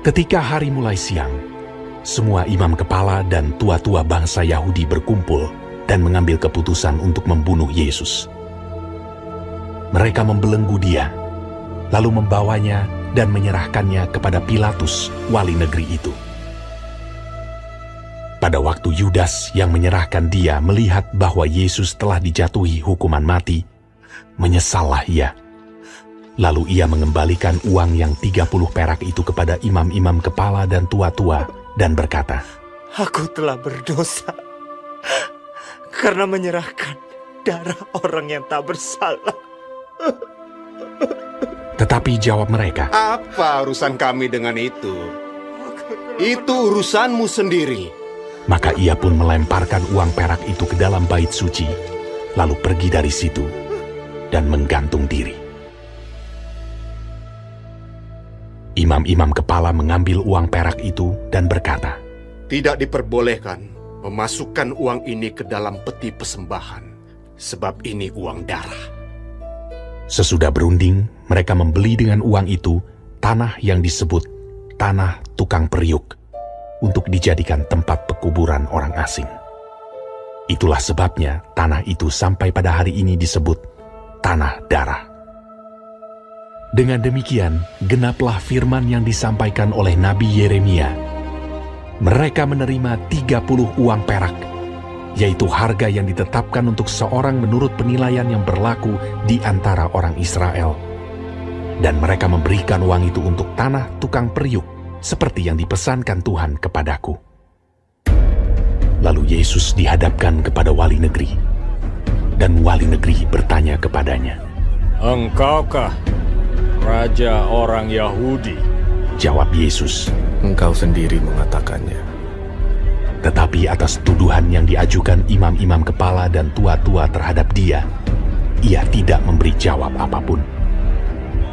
Ketika hari mulai siang, semua imam kepala dan tua-tua bangsa Yahudi berkumpul dan mengambil keputusan untuk membunuh Yesus. Mereka membelenggu dia, lalu membawanya dan menyerahkannya kepada Pilatus, wali negeri itu. Pada waktu Yudas yang menyerahkan dia melihat bahwa Yesus telah dijatuhi hukuman mati, menyesallah ia. Lalu ia mengembalikan uang yang 30 perak itu kepada imam-imam kepala dan tua-tua dan berkata, "Aku telah berdosa karena menyerahkan darah orang yang tak bersalah." Tetapi jawab mereka, "Apa urusan kami dengan itu? Itu urusanmu sendiri." Maka ia pun melemparkan uang perak itu ke dalam bait suci, lalu pergi dari situ dan menggantung diri. Imam-imam kepala mengambil uang perak itu dan berkata, "Tidak diperbolehkan memasukkan uang ini ke dalam peti persembahan, sebab ini uang darah." Sesudah berunding, mereka membeli dengan uang itu tanah yang disebut tanah tukang periuk untuk dijadikan tempat pekuburan orang asing. Itulah sebabnya tanah itu sampai pada hari ini disebut tanah darah. Dengan demikian, genaplah firman yang disampaikan oleh Nabi Yeremia. Mereka menerima 30 uang perak, yaitu harga yang ditetapkan untuk seorang menurut penilaian yang berlaku di antara orang Israel. Dan mereka memberikan uang itu untuk tanah tukang periuk, seperti yang dipesankan Tuhan kepadaku. Lalu Yesus dihadapkan kepada wali negeri, dan wali negeri bertanya kepadanya, "Engkaukah Raja orang Yahudi?" Jawab Yesus, "Engkau sendiri mengatakannya." Tetapi atas tuduhan yang diajukan imam-imam kepala dan tua-tua terhadap dia, ia tidak memberi jawab apapun.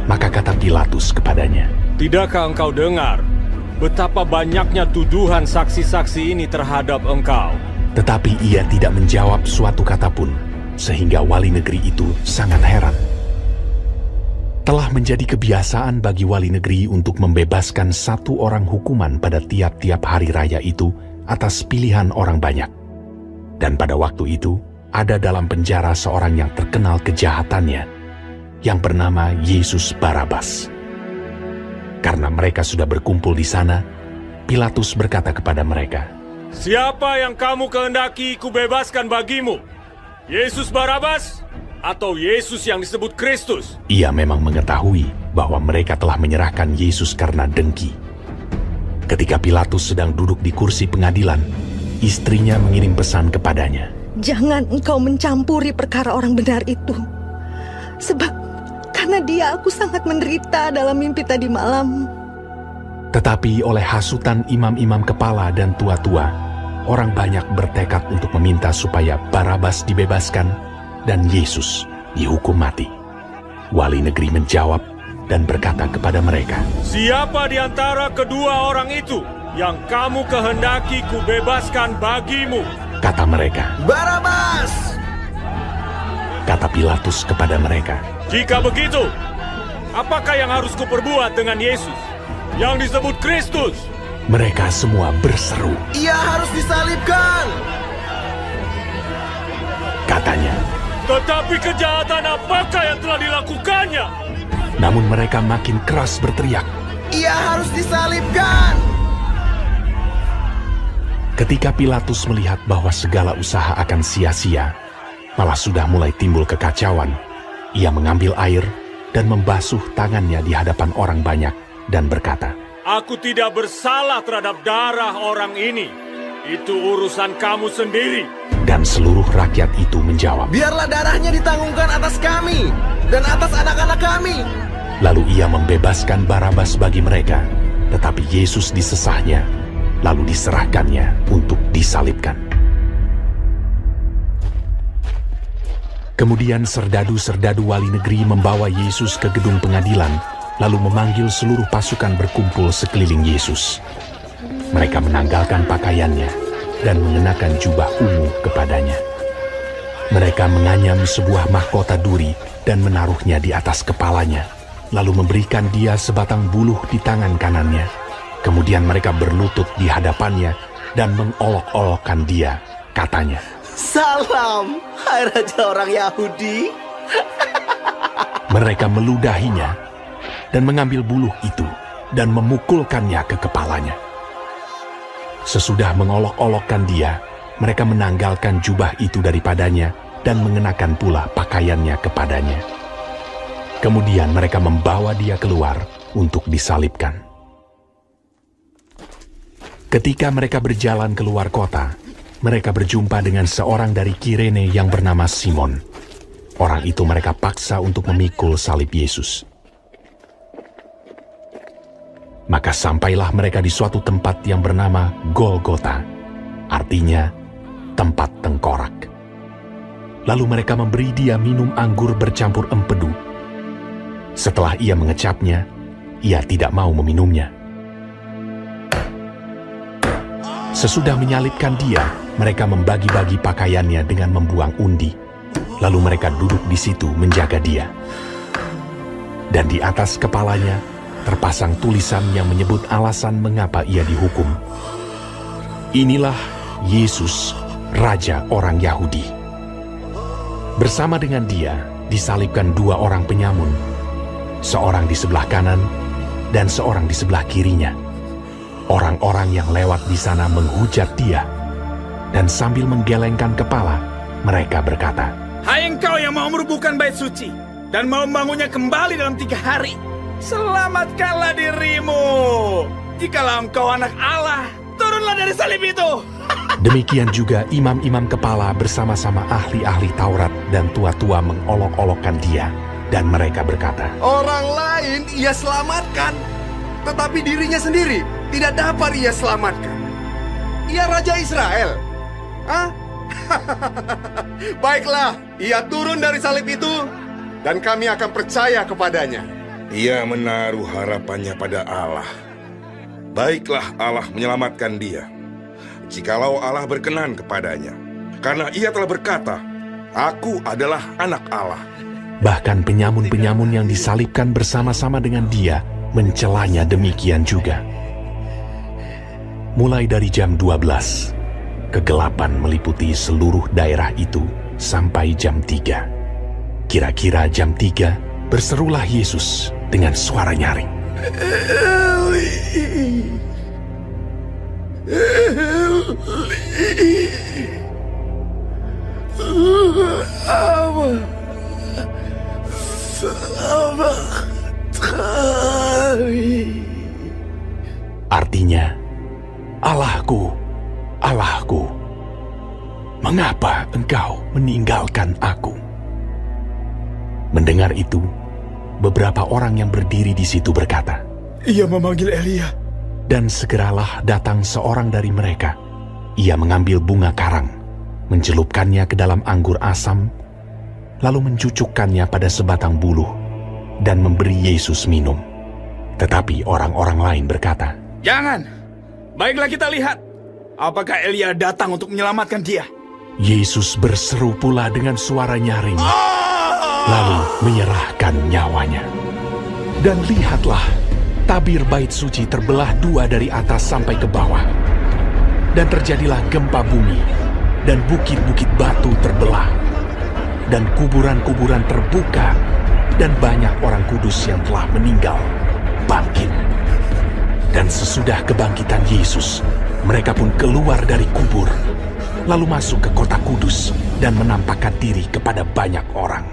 Maka kata Pilatus kepadanya, "Tidakkah engkau dengar betapa banyaknya tuduhan saksi-saksi ini terhadap engkau?" Tetapi ia tidak menjawab suatu kata pun, sehingga wali negeri itu sangat heran. Telah menjadi kebiasaan bagi wali negeri untuk membebaskan satu orang hukuman pada tiap-tiap hari raya itu atas pilihan orang banyak. Dan pada waktu itu, ada dalam penjara seorang yang terkenal kejahatannya, yang bernama Yesus Barabas. Karena mereka sudah berkumpul di sana, Pilatus berkata kepada mereka, "Siapa yang kamu kehendaki kubebaskan bagimu? Yesus Barabas atau Yesus yang disebut Kristus?" Ia memang mengetahui bahwa mereka telah menyerahkan Yesus karena dengki. Ketika Pilatus sedang duduk di kursi pengadilan, istrinya mengirim pesan kepadanya, "Jangan engkau mencampuri perkara orang benar itu. Sebab karena dia aku sangat menderita dalam mimpi tadi malam." Tetapi oleh hasutan imam-imam kepala dan tua-tua, orang banyak bertekad untuk meminta supaya Barabas dibebaskan dan Yesus dihukum mati. Wali negeri menjawab dan berkata kepada mereka, "Siapa di antara kedua orang itu yang kamu kehendaki kubebaskan bagimu?" Kata mereka, "Barabas!" Kata Pilatus kepada mereka, "Jika begitu, apakah yang harus kuperbuat dengan Yesus yang disebut Kristus?" Mereka semua berseru, "Ia harus disalibkan!" Katanya. "Tetapi kejahatan apakah yang telah dilakukannya?" Namun mereka makin keras berteriak, "Ia harus disalibkan!" Ketika Pilatus melihat bahwa segala usaha akan sia-sia, malah sudah mulai timbul kekacauan, ia mengambil air dan membasuh tangannya di hadapan orang banyak dan berkata, "Aku tidak bersalah terhadap darah orang ini. Itu urusan kamu sendiri." Dan seluruh rakyat itu menjawab, "Biarlah darahnya ditanggungan atas kami dan atas anak-anak kami." Lalu ia membebaskan Barabas bagi mereka, tetapi Yesus disesahnya, lalu diserahkannya untuk disalibkan. Kemudian serdadu-serdadu wali negeri membawa Yesus ke gedung pengadilan, lalu memanggil seluruh pasukan berkumpul sekeliling Yesus. Mereka menanggalkan pakaiannya dan mengenakan jubah ungu kepadanya. Mereka menganyam sebuah mahkota duri dan menaruhnya di atas kepalanya, lalu memberikan dia sebatang buluh di tangan kanannya, Kemudian mereka berlutut di hadapannya dan mengolok-olokkan dia, katanya, Salam, hai Raja orang Yahudi. mereka meludahinya dan mengambil buluh itu dan memukulkannya ke kepalanya. Sesudah mengolok-olokkan dia, mereka menanggalkan jubah itu daripadanya dan mengenakan pula pakaiannya kepadanya. Kemudian mereka membawa dia keluar untuk disalibkan. Ketika mereka berjalan keluar kota, mereka berjumpa dengan seorang dari Kirene yang bernama Simon. Orang itu mereka paksa untuk memikul salib Yesus. Maka sampailah mereka di suatu tempat yang bernama Golgota, artinya tempat tengkorak. Lalu mereka memberi dia minum anggur bercampur empedu. Setelah ia mengecapnya, ia tidak mau meminumnya. Sesudah menyalibkan dia, mereka membagi-bagi pakaiannya dengan membuang undi. Lalu mereka duduk di situ menjaga dia. Dan di atas kepalanya terpasang tulisan yang menyebut alasan mengapa ia dihukum. Inilah Yesus, Raja orang Yahudi. Bersama dengan dia disalibkan dua orang penyamun, seorang di sebelah kanan dan seorang di sebelah kirinya. Orang-orang yang lewat di sana menghujat dia, dan sambil menggelengkan kepala, mereka berkata, Hai engkau yang mau merubuhkan bait suci, dan mau membangunnya kembali dalam 3 hari, selamatkanlah dirimu. Jikalau engkau anak Allah, turunlah dari salib itu. Demikian juga imam-imam kepala bersama-sama ahli-ahli Taurat dan tua-tua mengolok-olokkan dia, dan mereka berkata, Orang lain ia selamatkan, tetapi dirinya sendiri tidak dapat ia selamatkan. Ia Raja Israel. Hah? Baiklah, ia turun dari salib itu, dan kami akan percaya kepadanya. Ia menaruh harapannya pada Allah. Baiklah Allah menyelamatkan dia, jikalau Allah berkenan kepadanya. Karena ia telah berkata, Aku adalah anak Allah. Bahkan penyamun-penyamun yang disalibkan bersama-sama dengan dia mencelanya demikian juga. Mulai dari jam 12, kegelapan meliputi seluruh daerah itu sampai jam 3. Kira-kira jam 3, berserulah Yesus dengan suara nyaring. Eli, Eli, lama sabachthani. Artinya, Allahku, Allahku, mengapa engkau meninggalkan aku? Mendengar itu, beberapa orang yang berdiri di situ berkata, Ia memanggil Elia. dan segeralah datang seorang dari mereka. Ia mengambil bunga karang, mencelupkannya ke dalam anggur asam, lalu mencucukkannya pada sebatang buluh, dan memberi Yesus minum. Tetapi orang-orang lain berkata, Jangan. Baiklah kita lihat, apakah Elia datang untuk menyelamatkan dia. Yesus berseru pula dengan suara nyaring, lalu menyerahkan nyawanya. Dan lihatlah, tabir bait suci terbelah 2 dari atas sampai ke bawah. Dan terjadilah gempa bumi, dan bukit-bukit batu terbelah. Dan kuburan-kuburan terbuka, dan banyak orang kudus yang telah meninggal bangkit. Dan sesudah kebangkitan Yesus, mereka pun keluar dari kubur, lalu masuk ke kota kudus dan menampakkan diri kepada banyak orang.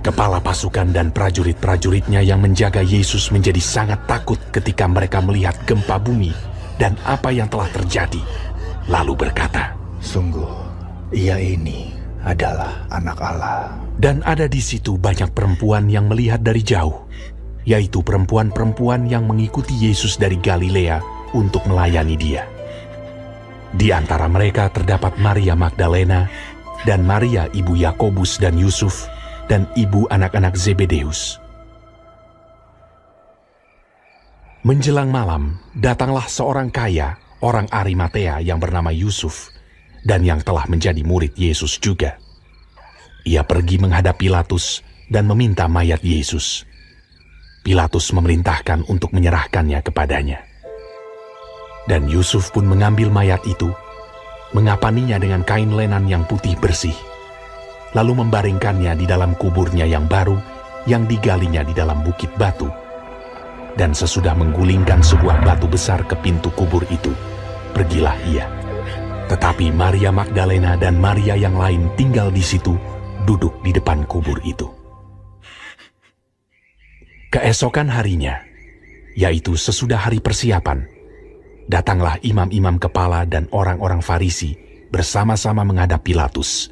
Kepala pasukan dan prajurit-prajuritnya yang menjaga Yesus menjadi sangat takut ketika mereka melihat gempa bumi dan apa yang telah terjadi, lalu berkata, Sungguh, ia ini adalah anak Allah. Dan ada di situ banyak perempuan yang melihat dari jauh, yaitu perempuan-perempuan yang mengikuti Yesus dari Galilea untuk melayani dia. Di antara mereka terdapat Maria Magdalena dan Maria ibu Yakobus dan Yusuf dan ibu anak-anak Zebedeus. Menjelang malam, datanglah seorang kaya, orang Arimatea yang bernama Yusuf, dan yang telah menjadi murid Yesus juga. Ia pergi menghadap Pilatus dan meminta mayat Yesus. Pilatus memerintahkan untuk menyerahkannya kepadanya. Dan Yusuf pun mengambil mayat itu, mengapaninya dengan kain lenan yang putih bersih, lalu membaringkannya di dalam kuburnya yang baru yang digalinya di dalam bukit batu. Dan sesudah menggulingkan sebuah batu besar ke pintu kubur itu, pergilah ia. Tetapi Maria Magdalena dan Maria yang lain tinggal di situ, duduk di depan kubur itu. Keesokan harinya, yaitu sesudah hari persiapan, datanglah imam-imam kepala dan orang-orang Farisi bersama-sama menghadap Pilatus,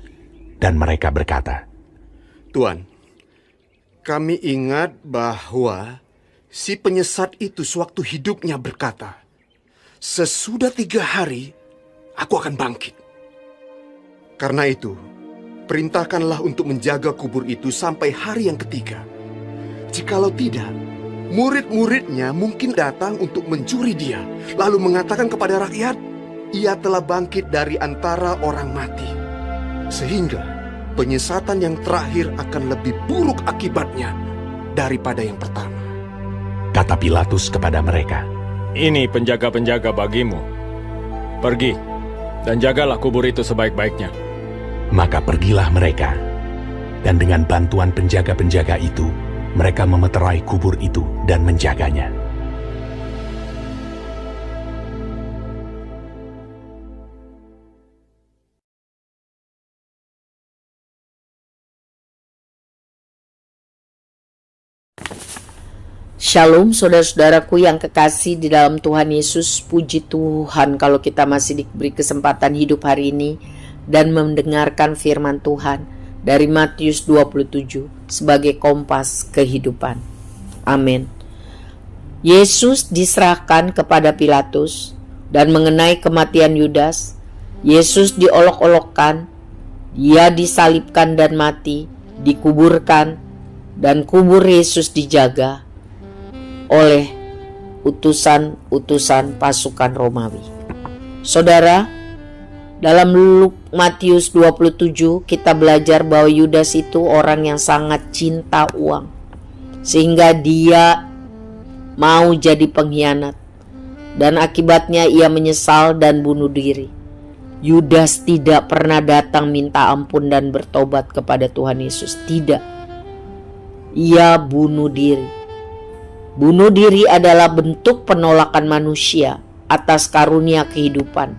dan mereka berkata, Tuan, kami ingat bahwa si penyesat itu sewaktu hidupnya berkata, sesudah 3 hari, aku akan bangkit. Karena itu, perintahkanlah untuk menjaga kubur itu sampai hari yang ketiga. Jikalau tidak, murid-muridnya mungkin datang untuk mencuri dia, lalu mengatakan kepada rakyat, ia telah bangkit dari antara orang mati. Sehingga penyesatan yang terakhir akan lebih buruk akibatnya daripada yang pertama. Kata Pilatus kepada mereka, Ini penjaga-penjaga bagimu. Pergi dan jagalah kubur itu sebaik-baiknya. maka pergilah mereka. Dan dengan bantuan penjaga-penjaga itu, mereka memeterai kubur itu dan menjaganya. Shalom saudara-saudaraku yang kekasih di dalam Tuhan Yesus. Puji Tuhan kalau kita masih diberi kesempatan hidup hari ini dan mendengarkan firman Tuhan dari Matius 27 sebagai kompas kehidupan. Amin. Yesus diserahkan kepada Pilatus, dan mengenai kematian Yudas, Yesus diolok-olokkan, dia disalibkan dan mati, dikuburkan, dan kubur Yesus dijaga oleh utusan-utusan pasukan Romawi. Saudara, dalam Matius 27 kita belajar bahwa Yudas itu orang yang sangat cinta uang, sehingga dia mau jadi pengkhianat, dan akibatnya ia menyesal dan bunuh diri. Yudas tidak pernah datang minta ampun dan bertobat kepada Tuhan Yesus. Tidak. Ia bunuh diri. Bunuh diri adalah bentuk penolakan manusia atas karunia kehidupan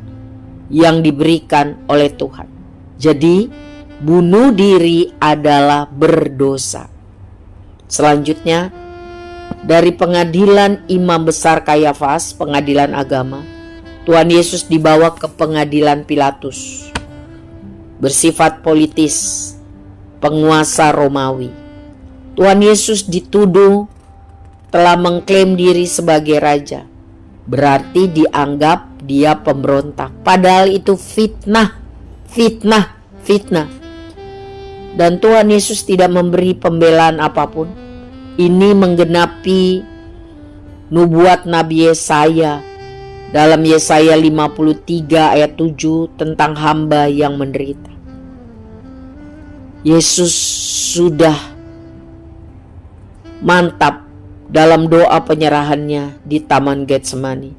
yang diberikan oleh Tuhan. Jadi, bunuh diri adalah berdosa. Selanjutnya, dari pengadilan Imam Besar Kayafas, pengadilan agama, Tuhan Yesus dibawa ke pengadilan Pilatus, bersifat politis, penguasa Romawi. Tuhan Yesus dituduh telah mengklaim diri sebagai raja, berarti dianggap dia pemberontak. Padahal itu fitnah. Dan Tuhan Yesus tidak memberi pembelaan apapun. Ini menggenapi nubuat Nabi Yesaya dalam Yesaya 53 ayat 7 tentang hamba yang menderita. Yesus sudah mantap dalam doa penyerahannya di Taman Getsemani,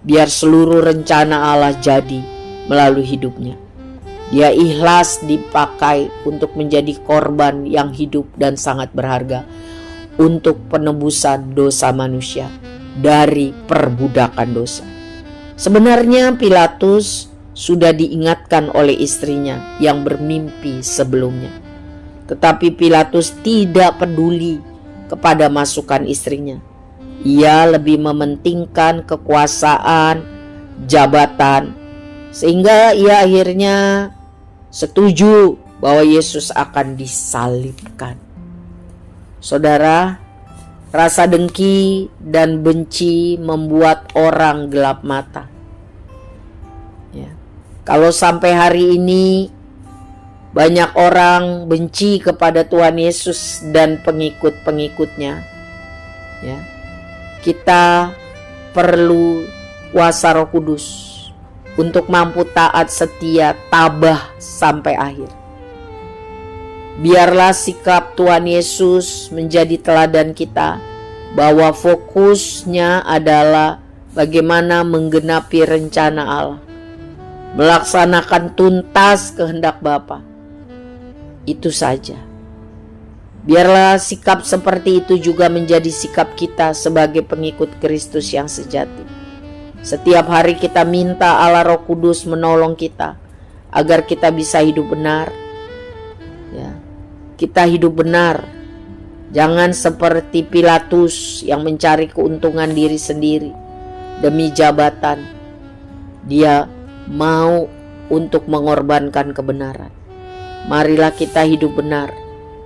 biar seluruh rencana Allah jadi melalui hidupnya. Dia ikhlas dipakai untuk menjadi korban yang hidup dan sangat berharga untuk penebusan dosa manusia dari perbudakan dosa. Sebenarnya Pilatus sudah diingatkan oleh istrinya yang bermimpi sebelumnya, tetapi Pilatus tidak peduli kepada masukan istrinya. Ia lebih mementingkan kekuasaan, jabatan, sehingga ia akhirnya setuju bahwa Yesus akan disalibkan. Saudara, rasa dengki dan benci membuat orang gelap mata. Ya. Kalau sampai hari ini banyak orang benci kepada Tuhan Yesus dan pengikut-pengikutnya, ya, kita perlu kuasa Roh Kudus untuk mampu taat, setia, tabah sampai akhir. Biarlah sikap Tuhan Yesus menjadi teladan kita, bahwa fokusnya adalah bagaimana menggenapi rencana Allah, melaksanakan tuntas kehendak Bapa. Itu saja. Biarlah sikap seperti itu juga menjadi sikap kita sebagai pengikut Kristus yang sejati. Setiap hari kita minta Allah Roh Kudus menolong kita agar kita bisa hidup benar. Ya, kita hidup benar. Jangan seperti Pilatus yang mencari keuntungan diri sendiri demi jabatan. Dia mau untuk mengorbankan kebenaran. Marilah kita hidup benar,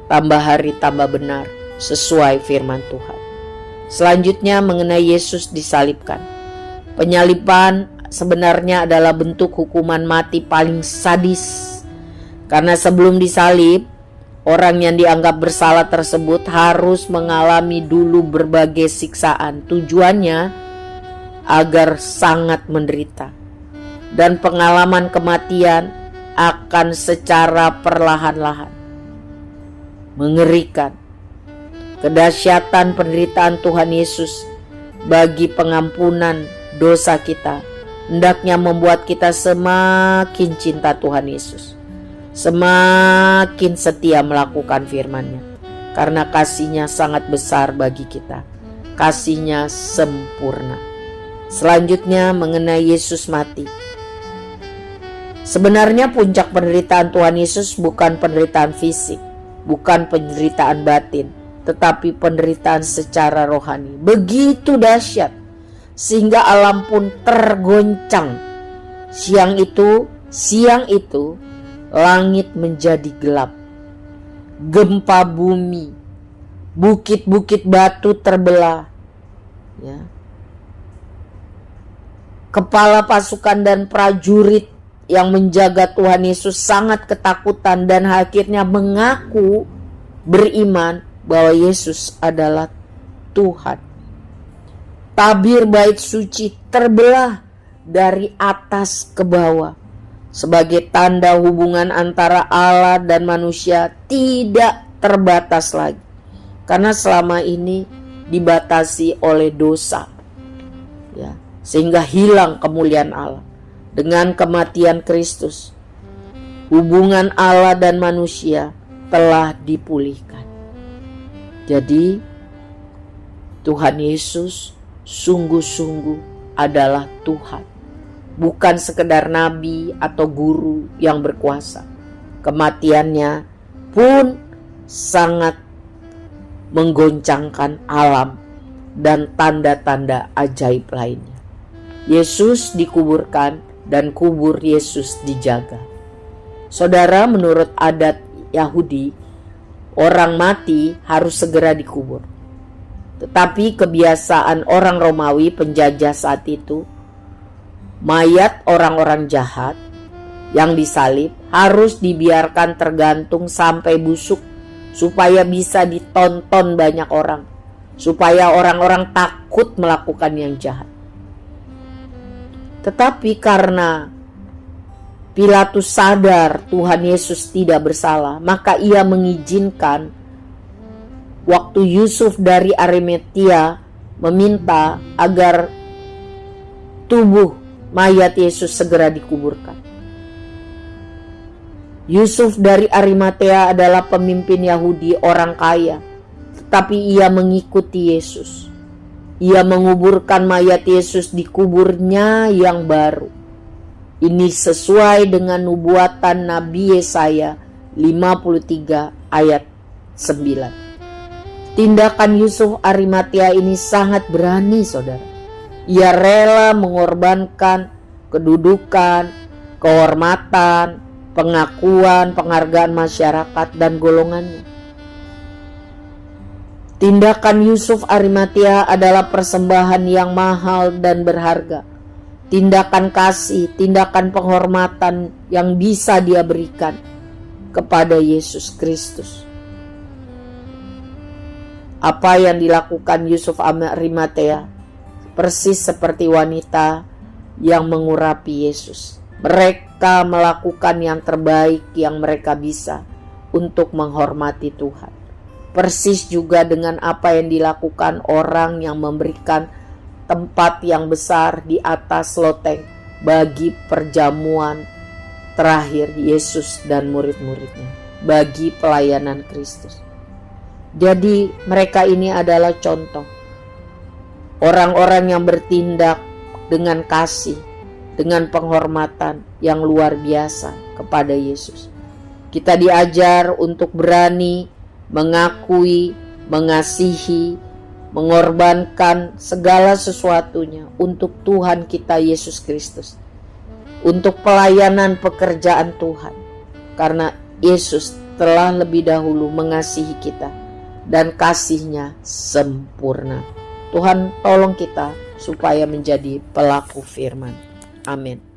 tambah hari tambah benar, sesuai firman Tuhan. Selanjutnya mengenai Yesus disalibkan. Penyaliban sebenarnya adalah bentuk hukuman mati paling sadis. Karena sebelum disalib, orang yang dianggap bersalah tersebut harus mengalami dulu berbagai siksaan. Tujuannya agar sangat menderita. Dan pengalaman kematian akan secara perlahan-lahan mengerikan. Kedahsyatan penderitaan Tuhan Yesus bagi pengampunan dosa kita hendaknya membuat kita semakin cinta Tuhan Yesus, semakin setia melakukan firman-Nya, karena kasih-Nya sangat besar bagi kita. Kasih-Nya sempurna. Selanjutnya mengenai Yesus mati. Sebenarnya puncak penderitaan Tuhan Yesus bukan penderitaan fisik, bukan penderitaan batin, tetapi penderitaan secara rohani. Begitu dahsyat sehingga alam pun tergoncang. Siang itu langit menjadi gelap. Gempa bumi, bukit-bukit batu terbelah. Ya. Kepala pasukan dan prajurit yang menjaga Tuhan Yesus sangat ketakutan dan akhirnya mengaku beriman bahwa Yesus adalah Tuhan. Tabir bait suci terbelah dari atas ke bawah sebagai tanda hubungan antara Allah dan manusia tidak terbatas lagi, karena selama ini dibatasi oleh dosa, ya, sehingga hilang kemuliaan Allah. Dengan kematian Kristus, hubungan Allah dan manusia telah dipulihkan. Jadi Tuhan Yesus sungguh-sungguh adalah Tuhan, bukan sekedar nabi atau guru yang berkuasa. Kematiannya pun sangat menggoncangkan alam dan tanda-tanda ajaib lainnya. Yesus dikuburkan dan kubur Yesus dijaga. Saudara, menurut adat Yahudi, orang mati harus segera dikubur. Tetapi kebiasaan orang Romawi penjajah saat itu, mayat orang-orang jahat yang disalib harus dibiarkan tergantung sampai busuk supaya bisa ditonton banyak orang, supaya orang-orang takut melakukan yang jahat. Tetapi karena Pilatus sadar Tuhan Yesus tidak bersalah, maka ia mengizinkan waktu Yusuf dari Arimatea meminta agar tubuh mayat Yesus segera dikuburkan. Yusuf dari Arimatea adalah pemimpin Yahudi, orang kaya, tetapi ia mengikuti Yesus. Ia menguburkan mayat Yesus di kuburnya yang baru. Ini sesuai dengan nubuatan Nabi Yesaya 53 ayat 9. Tindakan Yusuf Arimatea ini sangat berani, saudara. Ia rela mengorbankan kedudukan, kehormatan, pengakuan, penghargaan masyarakat dan golongannya. Tindakan Yusuf Arimatea adalah persembahan yang mahal dan berharga. Tindakan kasih, tindakan penghormatan yang bisa dia berikan kepada Yesus Kristus. Apa yang dilakukan Yusuf Arimatea persis seperti wanita yang mengurapi Yesus. Mereka melakukan yang terbaik yang mereka bisa untuk menghormati Tuhan. Persis juga dengan apa yang dilakukan orang yang memberikan tempat yang besar di atas loteng bagi perjamuan terakhir Yesus dan murid-muridnya, bagi pelayanan Kristus. Jadi mereka ini adalah contoh orang-orang yang bertindak dengan kasih, dengan penghormatan yang luar biasa kepada Yesus. Kita diajar untuk berani mengakui, mengasihi, mengorbankan segala sesuatunya untuk Tuhan kita Yesus Kristus, untuk pelayanan pekerjaan Tuhan, karena Yesus telah lebih dahulu mengasihi kita dan kasih-Nya sempurna. Tuhan tolong kita supaya menjadi pelaku firman. Amin.